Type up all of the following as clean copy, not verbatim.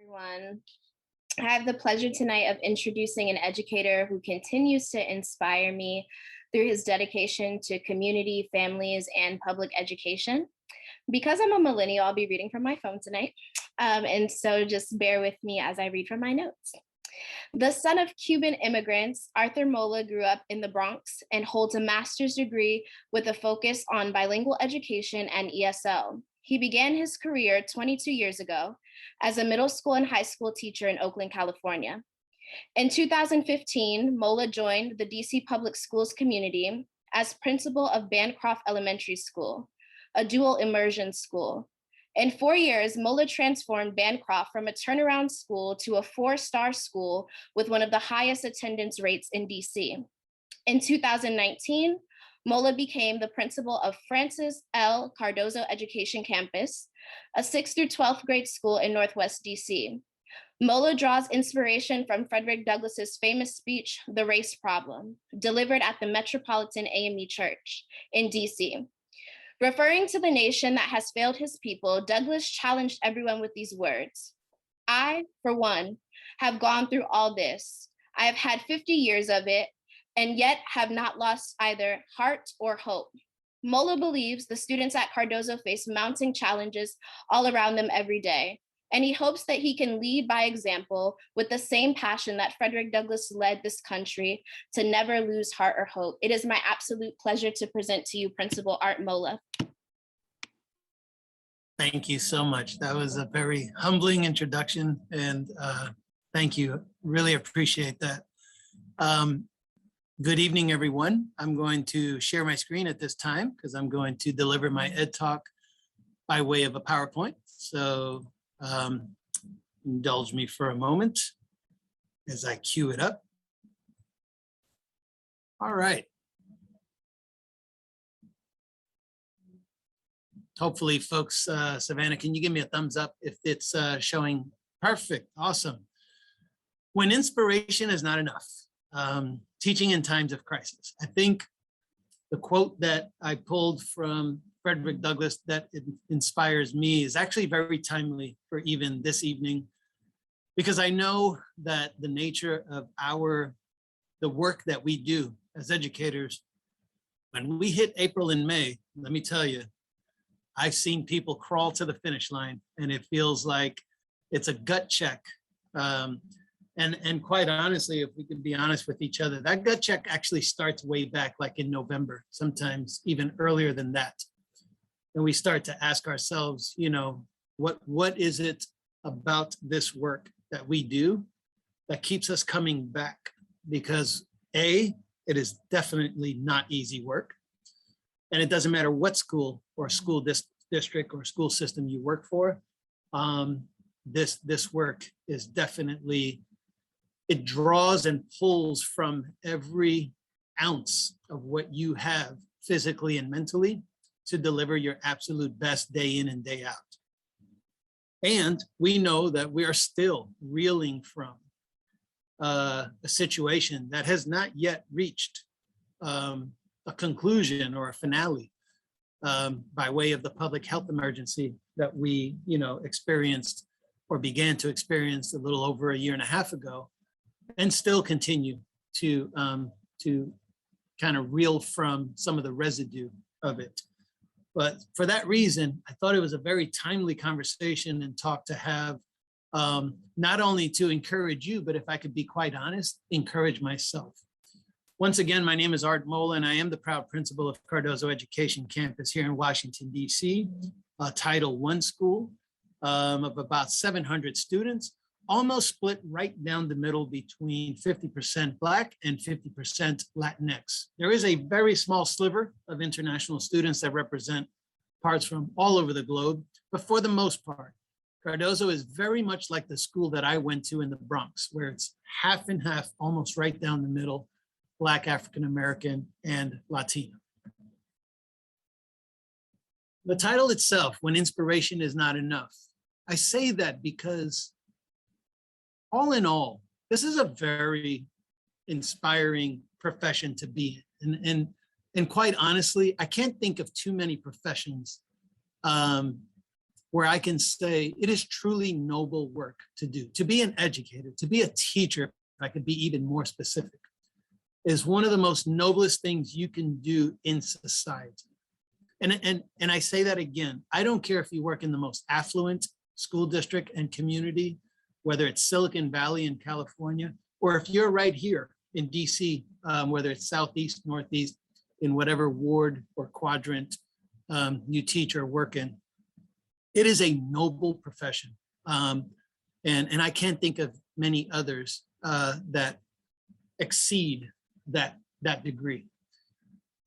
Everyone. I have the pleasure tonight of introducing an educator who continues to inspire me through his dedication to community, families, and public education. Because I'm a millennial, I'll be reading from my phone tonight. And so just bear with me as I read from my notes. The son of Cuban immigrants, Arthur Mola grew up in the Bronx and holds a master's degree with a focus on bilingual education and ESL. He began his career 22 years ago as a middle school and high school teacher in Oakland, California. In 2015, Mola joined the DC Public Schools community as principal of Bancroft Elementary School, a dual immersion school. In 4 years, Mola transformed Bancroft from a turnaround school to a 4-star school with one of the highest attendance rates in DC. In 2019, Mola became the principal of Francis L. Cardozo Education Campus, a 6th through 12th grade school in Northwest DC. Mola draws inspiration from Frederick Douglass's famous speech, The Race Problem, delivered at the Metropolitan A.M.E. Church in DC. Referring to the nation that has failed his people, Douglass challenged everyone with these words. I, for one, have gone through all this. I have had 50 years of it, and yet have not lost either heart or hope. Mola believes the students at Cardozo face mounting challenges all around them every day, and he hopes that he can lead by example with the same passion that Frederick Douglass led this country to never lose heart or hope. It is my absolute pleasure to present to you Principal Art Mola. Thank you so much. That was a very humbling introduction, and thank you. Really appreciate that. Good evening, everyone. I'm going to share my screen at this time because I'm going to deliver my EdTalk by way of a PowerPoint. So indulge me for a moment as I cue it up. All right. Hopefully, folks, Savannah, can you give me a thumbs up if it's showing? Perfect, awesome. When inspiration is not enough, teaching in times of crisis. I think the quote that I pulled from Frederick Douglass that inspires me is actually very timely for even this evening, because I know that the nature of the work that we do as educators, when we hit April and May, let me tell you, I've seen people crawl to the finish line, and it feels like it's a gut check. And quite honestly, if we can be honest with each other, that gut check actually starts way back, like in November, sometimes even earlier than that. And we start to ask ourselves, you know, what is it about this work that we do that keeps us coming back? Because A, it is definitely not easy work. And it doesn't matter what school or school district or school system you work for. This work is definitely, it draws and pulls from every ounce of what you have physically and mentally to deliver your absolute best day in and day out. And we know that we are still reeling from a situation that has not yet reached a conclusion or a finale by way of the public health emergency that we, experienced or began to experience a little over a year and a half ago, and still continue to kind of reel from some of the residue of it. But for that reason, I thought it was a very timely conversation and talk to have, not only to encourage you, but if I could be quite honest, encourage myself. Once again, my name is Art Mola, and I am the proud principal of Cardozo Education Campus here in Washington, D.C., a Title I school of about 700 students, almost split right down the middle between 50% Black and 50% Latinx. There is a very small sliver of international students that represent parts from all over the globe, but for the most part, Cardozo is very much like the school that I went to in the Bronx, where it's half and half, almost right down the middle, Black, African-American, and Latino. The title itself, When Inspiration is Not Enough, I say that because all in all, this is a very inspiring profession to be in. And quite honestly, I can't think of too many professions where I can say it is truly noble work to do. To be an educator, to be a teacher, if I could be even more specific, is one of the most noblest things you can do in society. And I say that again, I don't care if you work in the most affluent school district and community, whether it's Silicon Valley in California, or if you're right here in DC, whether it's Southeast, Northeast, in whatever ward or quadrant you teach or work in. It is a noble profession. And I can't think of many others that exceed that degree.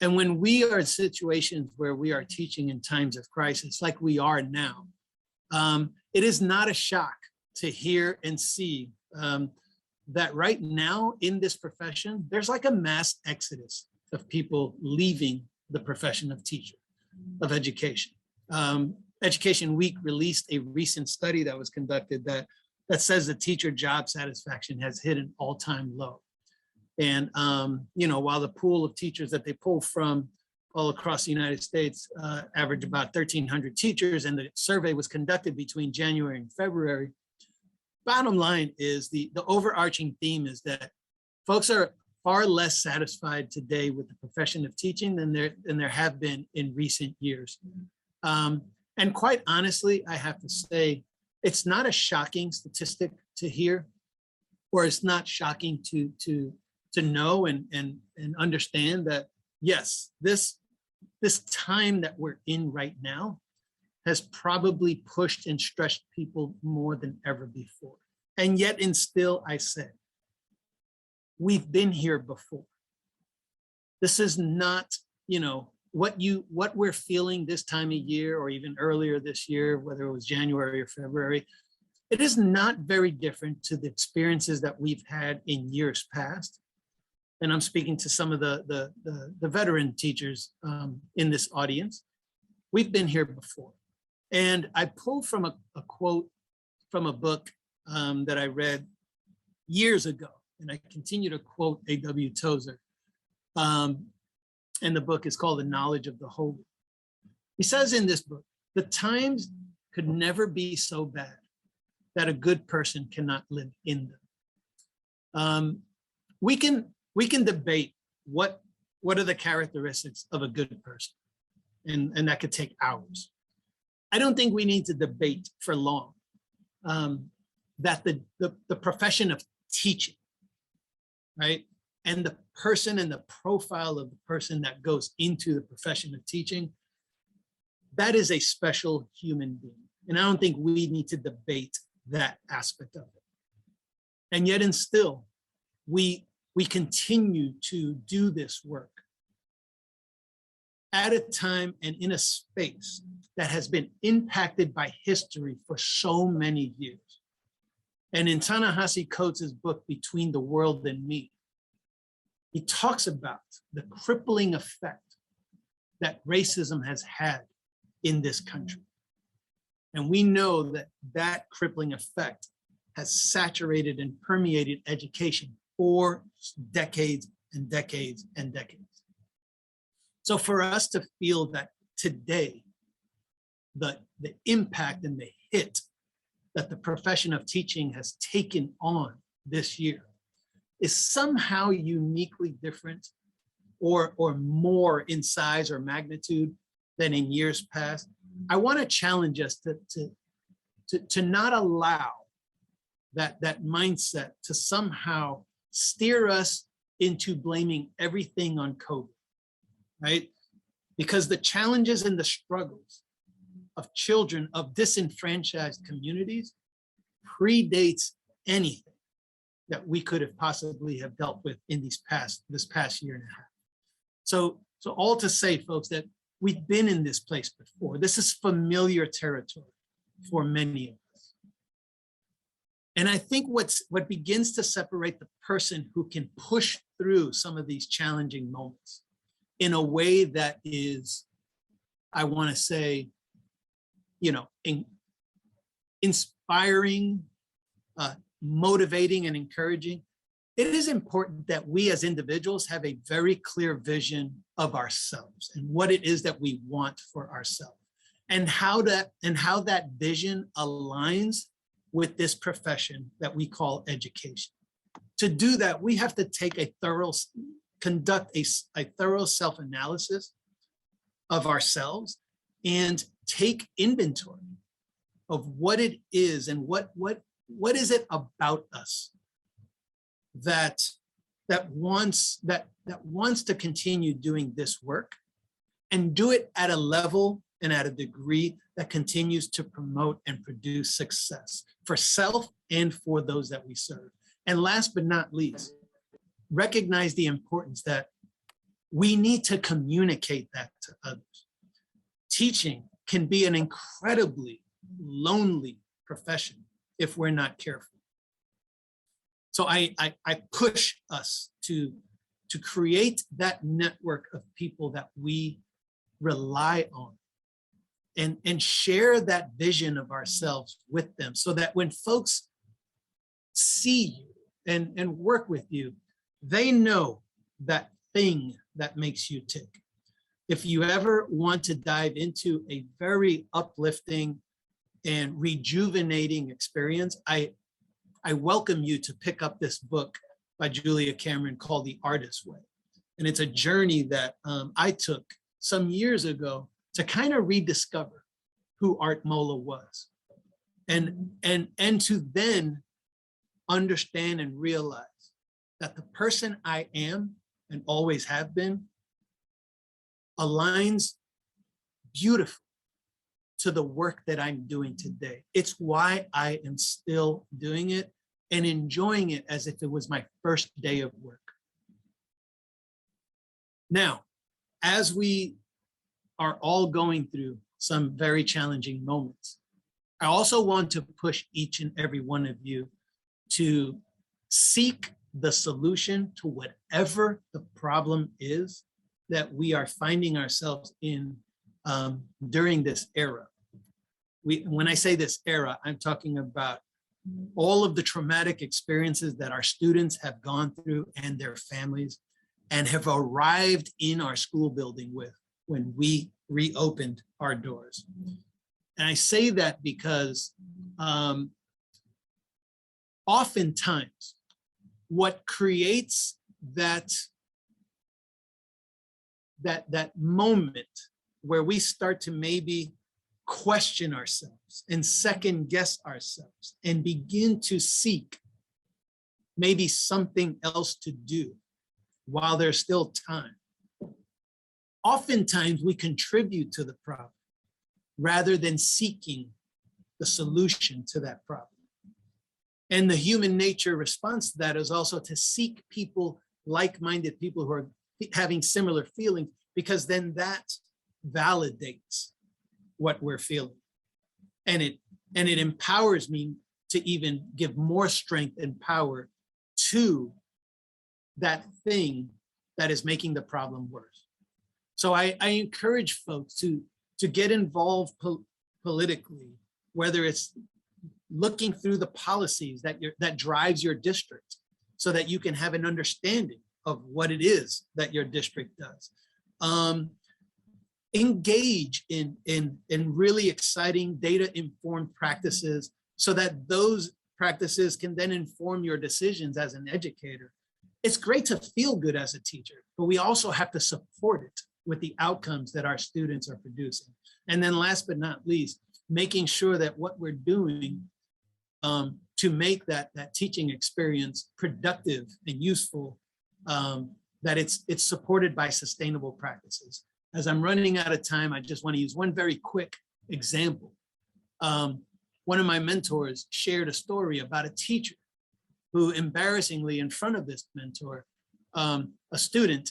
And when we are in situations where we are teaching in times of crisis, like we are now, it is not a shock to hear and see that right now in this profession, there's like a mass exodus of people leaving the profession of teacher, of education. Education Week released a recent study that was conducted that says the teacher job satisfaction has hit an all-time low. And while the pool of teachers that they pull from all across the United States average about 1,300 teachers, and the survey was conducted between January and February, bottom line is the overarching theme is that folks are far less satisfied today with the profession of teaching than there have been in recent years. And quite honestly, I have to say, it's not a shocking statistic to hear, or it's not shocking to know and understand that, yes, this time that we're in right now has probably pushed and stretched people more than ever before. And yet and still, I say, we've been here before. This is not, what we're feeling this time of year, or even earlier this year, whether it was January or February, it is not very different to the experiences that we've had in years past. And I'm speaking to some of the veteran teachers in this audience. We've been here before. And I pulled from a quote from a book that I read years ago, and I continue to quote A.W. Tozer. And the book is called The Knowledge of the Holy. He says in this book, the times could never be so bad that a good person cannot live in them. We can debate what are the characteristics of a good person, and that could take hours. I don't think we need to debate for long that the profession of teaching, right? And the person and the profile of the person that goes into the profession of teaching, that is a special human being. And I don't think we need to debate that aspect of it. And yet and still, we continue to do this work at a time and in a space that has been impacted by history for so many years. And in Ta-Nehisi Coates' book, Between the World and Me, he talks about the crippling effect that racism has had in this country. And we know that crippling effect has saturated and permeated education for decades and decades and decades. So for us to feel that today, the impact and the hit that the profession of teaching has taken on this year is somehow uniquely different or more in size or magnitude than in years past, I want to challenge us to not allow that mindset to somehow steer us into blaming everything on COVID, right? Because the challenges and the struggles of children of disenfranchised communities predates anything that we could have possibly have dealt with in this past year and a half. So all to say, folks, that we've been in this place before. This is familiar territory for many of us. And I think what begins to separate the person who can push through some of these challenging moments in a way that is, I want to say, inspiring, motivating, and encouraging, it is important that we as individuals have a very clear vision of ourselves and what it is that we want for ourselves. and how that vision aligns with this profession that we call education. To do that, we have to conduct a thorough self-analysis of ourselves and take inventory of what it is and what is it about us that wants to continue doing this work and do it at a level and at a degree that continues to promote and produce success for self and for those that we serve. And last but not least, recognize the importance that we need to communicate that to others. Teaching can be an incredibly lonely profession if we're not careful. So I push us to create that network of people that we rely on and share that vision of ourselves with them, so that when folks see you and work with you, they know that thing that makes you tick. If you ever want to dive into a very uplifting and rejuvenating experience, I welcome you to pick up this book by Julia Cameron called The Artist's Way. And it's a journey that I took some years ago to kind of rediscover who Art Mola was. And to then understand and realize that the person I am and always have been aligns beautifully to the work that I'm doing today. It's why I am still doing it and enjoying it as if it was my first day of work. Now, as we are all going through some very challenging moments, I also want to push each and every one of you to seek the solution to whatever the problem is that we are finding ourselves in during this era. When I say this era, I'm talking about all of the traumatic experiences that our students have gone through and their families and have arrived in our school building with when we reopened our doors. And I say that because oftentimes what creates that moment where we start to maybe question ourselves and second guess ourselves and begin to seek maybe something else to do while there's still time. Oftentimes we contribute to the problem rather than seeking the solution to that problem. And the human nature response to that is also to seek people, like-minded people who are having similar feelings, because then that validates what we're feeling. And it empowers me to even give more strength and power to that thing that is making the problem worse. So I encourage folks to get involved politically, whether it's looking through the policies that drives your district so that you can have an understanding of what it is that your district does. Engage in really exciting data-informed practices so that those practices can then inform your decisions as an educator. It's great to feel good as a teacher, but we also have to support it with the outcomes that our students are producing. And then last but not least, making sure that what we're doing to make that teaching experience productive and useful, that it's supported by sustainable practices. As I'm running out of time, I just want to use one very quick example. One of my mentors shared a story about a teacher who embarrassingly in front of this mentor, a student,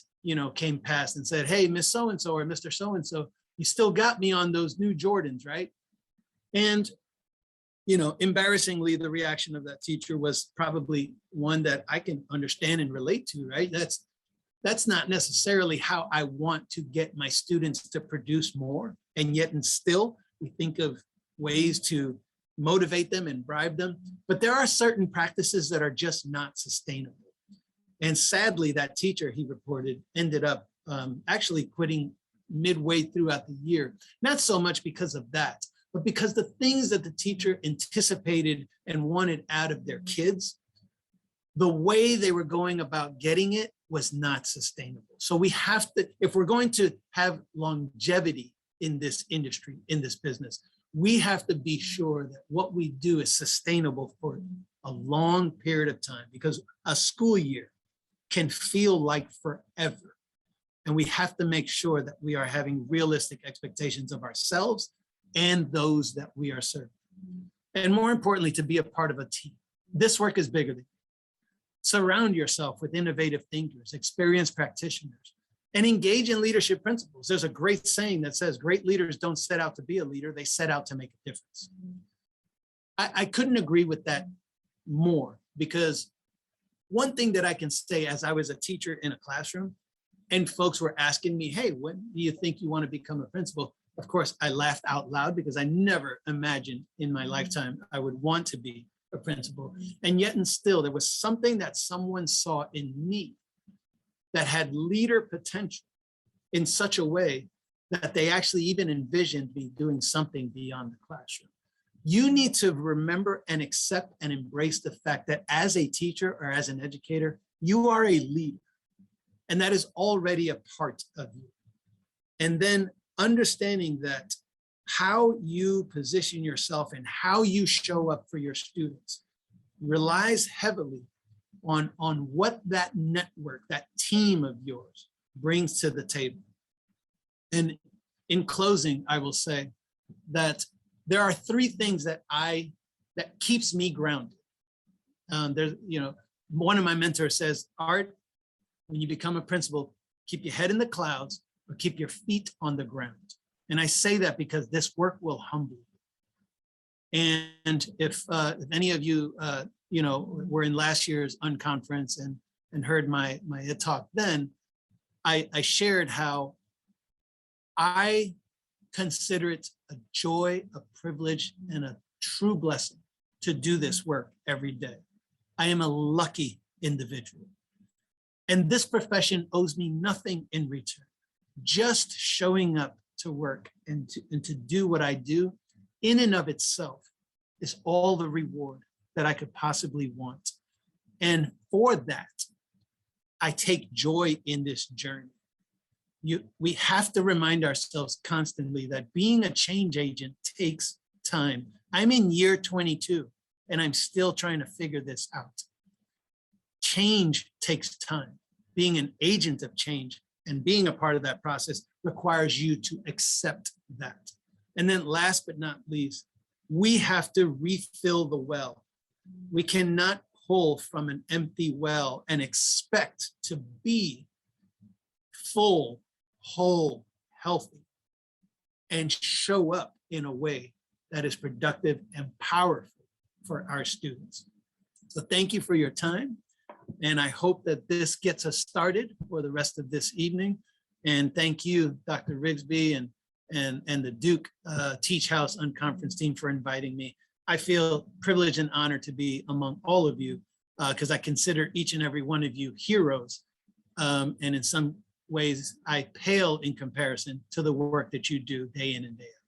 came past and said, "Hey, Miss So-and-so or Mr. So-and-so, you still got me on those new Jordans, right?" And, embarrassingly, the reaction of that teacher was probably one that I can understand and relate to, right? That's not necessarily how I want to get my students to produce more. And yet, and still, we think of ways to motivate them and bribe them. But there are certain practices that are just not sustainable. And sadly, that teacher, he reported, ended up actually quitting midway throughout the year. Not so much because of that, but because the things that the teacher anticipated and wanted out of their kids, the way they were going about getting it was not sustainable. So we have to, if we're going to have longevity in this industry, in this business, we have to be sure that what we do is sustainable for a long period of time, because a school year can feel like forever. And we have to make sure that we are having realistic expectations of ourselves and those that we are serving. And more importantly, to be a part of a team. This work is bigger than you. Surround yourself with innovative thinkers, experienced practitioners, and engage in leadership principles. There's a great saying that says great leaders don't set out to be a leader, they set out to make a difference. I couldn't agree with that more, because one thing that I can say, as I was a teacher in a classroom and folks were asking me, hey, when do you think you want to become a principal? Of course, I laughed out loud because I never imagined in my lifetime I would want to be a principal. And yet and still, there was something that someone saw in me that had leader potential in such a way that they actually even envisioned me doing something beyond the classroom. You need to remember and accept and embrace the fact that as a teacher or as an educator, you are a leader, and that is already a part of you. And then understanding that how you position yourself and how you show up for your students relies heavily on what that network, that team of yours brings to the table. And in closing, I will say that there are three things that keeps me grounded. There's, one of my mentors says, Art, when you become a principal, keep your head in the clouds or keep your feet on the ground. And I say that because this work will humble you. And if any of you, were in last year's UnConference and heard my EdTalk then, I shared how I consider it a joy, a privilege, and a true blessing to do this work every day. I am a lucky individual. And this profession owes me nothing in return. Just showing up to work and to do what I do in and of itself is all the reward that I could possibly want. And for that, I take joy in this journey. We have to remind ourselves constantly that being a change agent takes time. I'm in year 22 and I'm still trying to figure this out. Change takes time. Being an agent of change and being a part of that process requires you to accept that. And then last but not least, we have to refill the well. We cannot pull from an empty well and expect to be full, whole, healthy, and show up in a way that is productive and powerful for our students. So thank you for your time. And I hope that this gets us started for the rest of this evening. And thank you, Dr. Rigsby and the Duke TeachHouse UnConference team for inviting me. I feel privileged and honored to be among all of you because I consider each and every one of you heroes. And in some ways, I pale in comparison to the work that you do day in and day out.